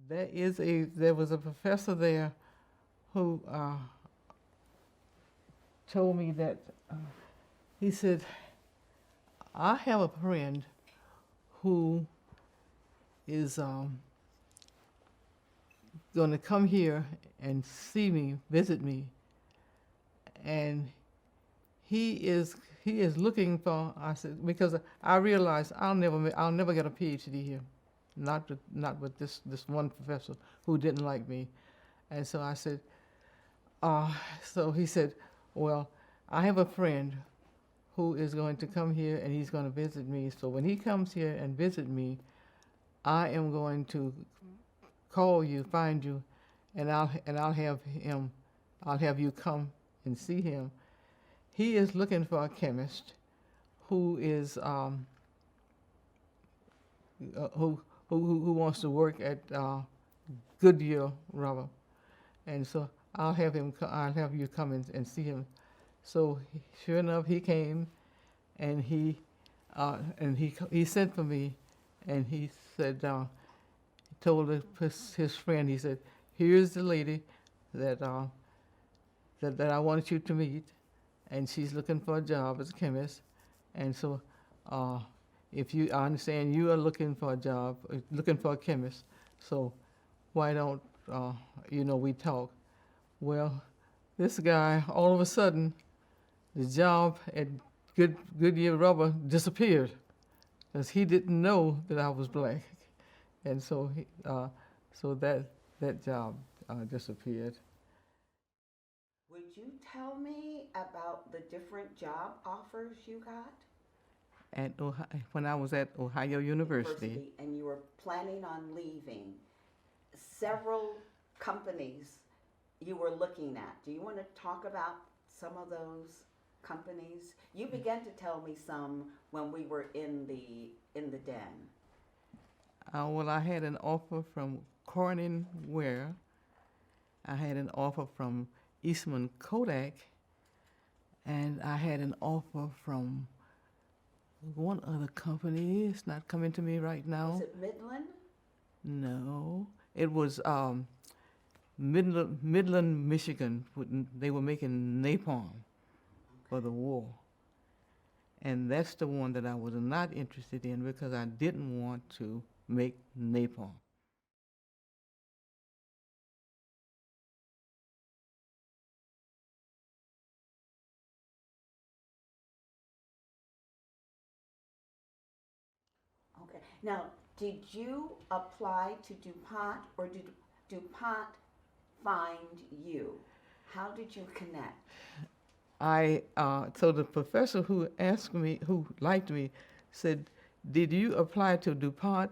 There was a professor there who told me that, he said, I have a friend who is going to come here and see me, visit me, and he is looking for. I said, because I realized I'll never get a PhD here, not with this one professor who didn't like me, and so I said, so he said, well, I have a friend who is going to come here and he's going to visit me. So when he comes here and visit me, I am going to call you, find you, and I'll have you come and see him. He is looking for a chemist who is who wants to work at Goodyear Rubber, and so I'll have you come and see him. So sure enough, he came, and he sent for me, and he said, he told his friend, he said, here's the lady that that I wanted you to meet, and she's looking for a job as a chemist, and so I understand you are looking for a job, looking for a chemist, so why don't we talk? Well, this guy, all of a sudden, the job at Goodyear Rubber disappeared because he didn't know that I was black, and so that job disappeared. Would you tell me about the different job offers you got? When I was at Ohio University, and you were planning on leaving, several companies you were looking at. Do you want to talk about some of those companies? You began to tell me some when we were in the den. Well, I had an offer from Corning Ware. I had an offer from Eastman Kodak, and I had an offer from one other company. It's not coming to me right now. Was it Midland? No, it was Midland, Michigan. They were making napalm for the war. And that's the one that I was not interested in because I didn't want to make napalm. Okay. Now, did you apply to DuPont or did DuPont find you? How did you connect? So the professor who liked me, said, "Did you apply to DuPont?"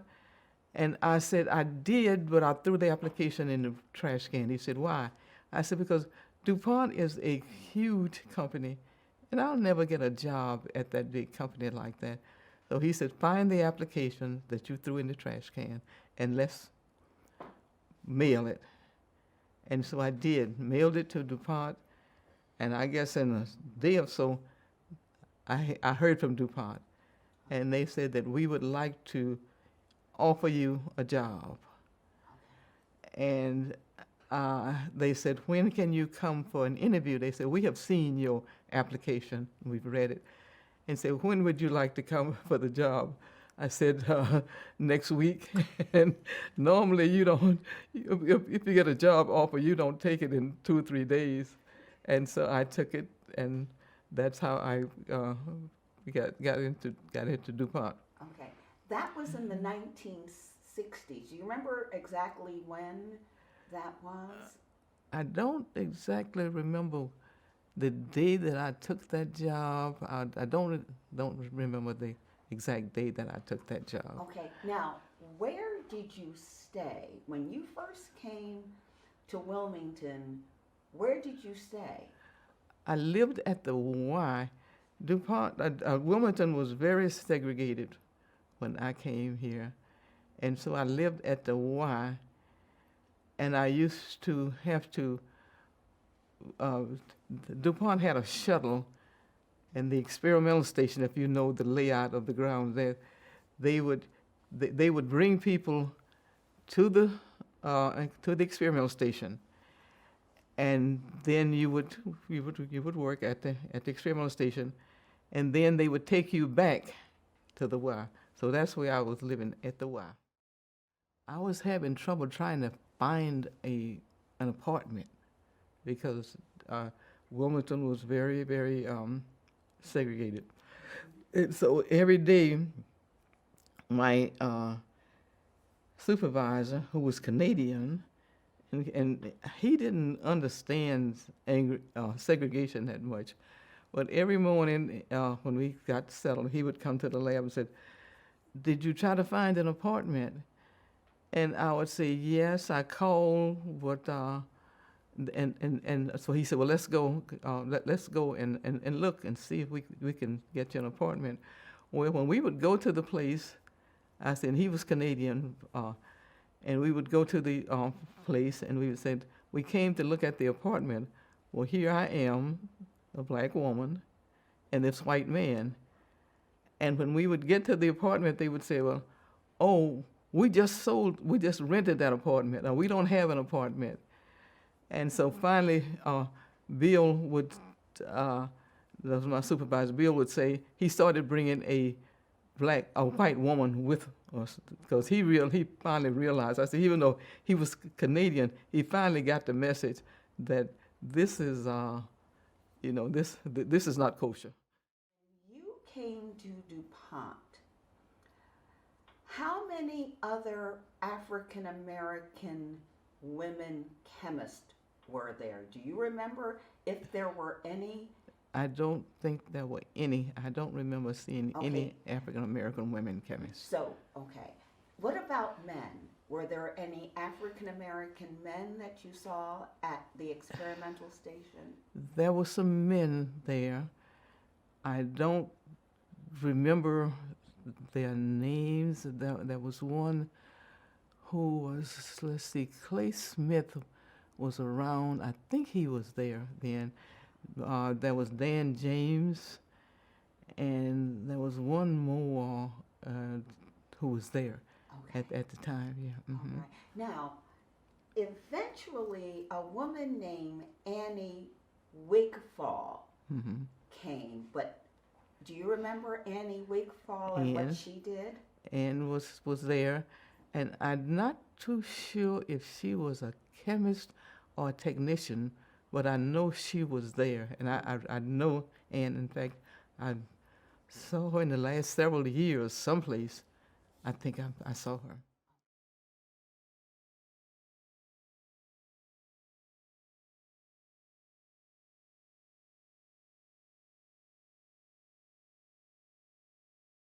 And I said, "I did, but I threw the application in the trash can." He said, "Why?" I said, "Because DuPont is a huge company, and I'll never get a job at that big company like that." So he said, "Find the application that you threw in the trash can, and let's mail it." And so I did, mailed it to DuPont, and I guess in a day or so, I heard from DuPont, and they said that we would like to offer you a job. And they said, "When can you come for an interview?" They said, "We have seen your application, we've read it." And said, "When would you like to come for the job?" I said, "Next week." And normally you don't, if you get a job offer, you don't take it in 2 or 3 days. And so I took it, and that's how I got into DuPont. Okay. That was in the 1960s. Do you remember exactly when that was? I don't exactly remember the day that I took that job. I don't remember the exact day that I took that job. Okay. Now, where did you stay when you first came to Wilmington? Where did you stay? I lived at the Y. DuPont, Wilmington was very segregated when I came here. And so I lived at the Y, and I used to have to, DuPont had a shuttle, and the experimental station, if you know the layout of the grounds there, they would bring people to the to the experimental station, and then you would work at the experimental station, and then they would take you back to the Y. So that's where I was living, at the Y. I was having trouble trying to find an apartment because Wilmington was very, very segregated. And so every day, my supervisor, who was Canadian, and he didn't understand segregation that much, but every morning when we got settled, he would come to the lab and said, "Did you try to find an apartment?" And I would say, "Yes, I called, but," and so he said, "Well, let's go and look and see if we can get you an apartment." Well, when we would go to the place, I said, he was Canadian, and we would go to the place, and we would say, "We came to look at the apartment." Well, here I am, a black woman, and this white man. And when we would get to the apartment, they would say, "Well, oh, we just rented that apartment, or we don't have an apartment." And so finally, Bill would, that was my supervisor, Bill would say, he started bringing a white woman with us, because he finally realized, I said, even though he was Canadian, he finally got the message that this is, this is not kosher. You came to DuPont. How many other African American women chemists were there? Do you remember if there were any? I don't think there were any. I don't remember seeing any African American women chemists. So, okay. What about men? Were there any African American men that you saw at the experimental station? There were some men there. I don't remember their names. There was one who was, let's see, Clay Smith was around. I think he was there then. There was Dan James, and there was one more who was there at the time. Yeah. Mm-hmm. All right. Now, eventually, a woman named Annie Wigfall Mm-hmm. came, but do you remember Annie Wigfall and what she did? And was there, and I'm not too sure if she was a chemist or a technician, but I know she was there, and I know, and in fact, I saw her in the last several years someplace. I think I saw her.